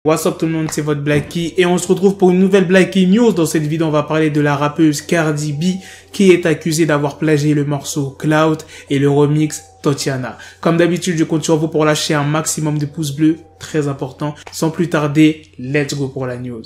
What's up tout le monde, c'est votre Blackie et on se retrouve pour une nouvelle Blackie News. Dans cette vidéo, on va parler de la rappeuse Cardi B qui est accusée d'avoir plagié le morceau Clout et le remix Tatiana. Comme d'habitude, je compte sur vous pour lâcher un maximum de pouces bleus, très important. Sans plus tarder, let's go pour la news.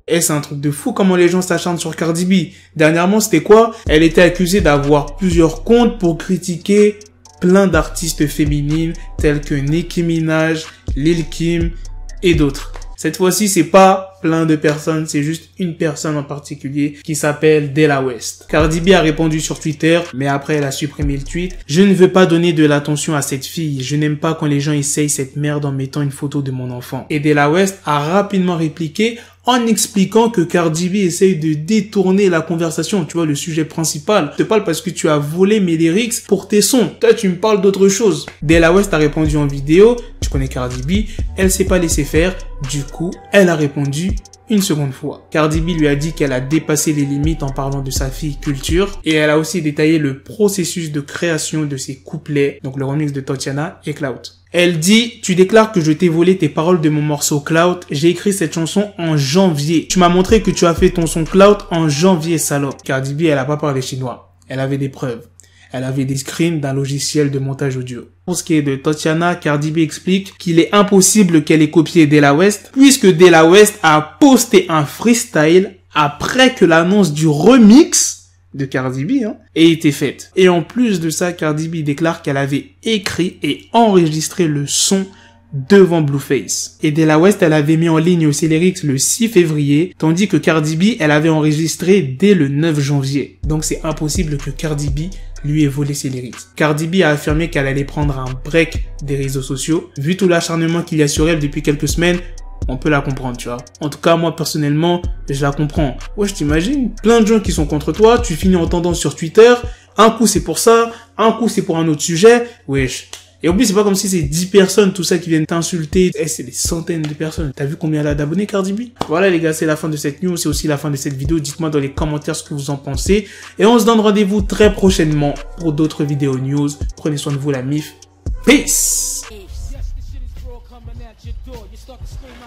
Et c'est un truc de fou comment les gens s'acharnent sur Cardi B. Dernièrement, c'était quoi? Elle était accusée d'avoir plusieurs comptes pour critiquer plein d'artistes féminines tels que Nicki Minaj, Lil Kim et d'autres. Cette fois-ci, c'est pas plein de personnes, c'est juste une personne en particulier qui s'appelle Della West. Cardi B a répondu sur Twitter, mais après elle a supprimé le tweet. Je ne veux pas donner de l'attention à cette fille. Je n'aime pas quand les gens essayent cette merde en mettant une photo de mon enfant. Et Della West a rapidement répliqué en expliquant que Cardi B essaye de détourner la conversation, tu vois, le sujet principal. Je te parle parce que tu as volé mes lyrics pour tes sons. Toi, tu me parles d'autre chose. Della West a répondu en vidéo, tu connais Cardi B, elle s'est pas laissée faire, du coup, elle a répondu une seconde fois. Cardi B lui a dit qu'elle a dépassé les limites en parlant de sa fille Culture et elle a aussi détaillé le processus de création de ses couplets, donc le remix de Tatiana et Clout. Elle dit, tu déclares que je t'ai volé tes paroles de mon morceau Clout. J'ai écrit cette chanson en janvier. Tu m'as montré que tu as fait ton son Clout en janvier, salope. Cardi B, elle a pas parlé chinois. Elle avait des preuves. Elle avait des screens d'un logiciel de montage audio. Pour ce qui est de Tatiana, Cardi B explique qu'il est impossible qu'elle ait copié Della West, puisque Della West a posté un freestyle après que l'annonce du remix de Cardi B ait été faite. Et en plus de ça, Cardi B déclare qu'elle avait écrit et enregistré le son devant Blueface. Et Della West, elle avait mis en ligne ses lyrics le 6 février, tandis que Cardi B, elle avait enregistré dès le 9 janvier. Donc c'est impossible que Cardi B lui ait volé ses lyrics. Cardi B a affirmé qu'elle allait prendre un break des réseaux sociaux. Vu tout l'acharnement qu'il y a sur elle depuis quelques semaines, on peut la comprendre, tu vois. En tout cas, moi, personnellement, je la comprends. Ouais, je t'imagine, plein de gens qui sont contre toi, tu finis en tendance sur Twitter, un coup c'est pour ça, un coup c'est pour un autre sujet, wesh. Et en plus, c'est pas comme si c'est 10 personnes, tout ça, qui viennent t'insulter. C'est des centaines de personnes. T'as vu combien elle a d'abonnés, Cardi B? Voilà, les gars, c'est la fin de cette news. C'est aussi la fin de cette vidéo. Dites-moi dans les commentaires ce que vous en pensez. Et on se donne rendez-vous très prochainement pour d'autres vidéos news. Prenez soin de vous, la MIF. Peace!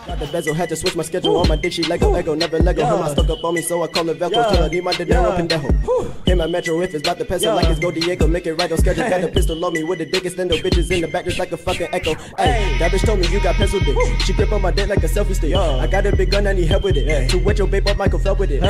Got the bezel, had to switch my schedule on my dick, she Lego, never Lego. Him, I stuck up on me, so I call the Velcro. Till I need my dinero pendejo. Hit my metro if it's about to peso, like it's Go Diego, make it right on schedule. Got a pistol on me with the dick, extendo bitches in the back just like a fucking echo. Hey, that bitch told me you got pencil dick. She grip on my dick like a selfie stick. I got a big gun, I need help with it. To wet your babe up, Michael fell with it.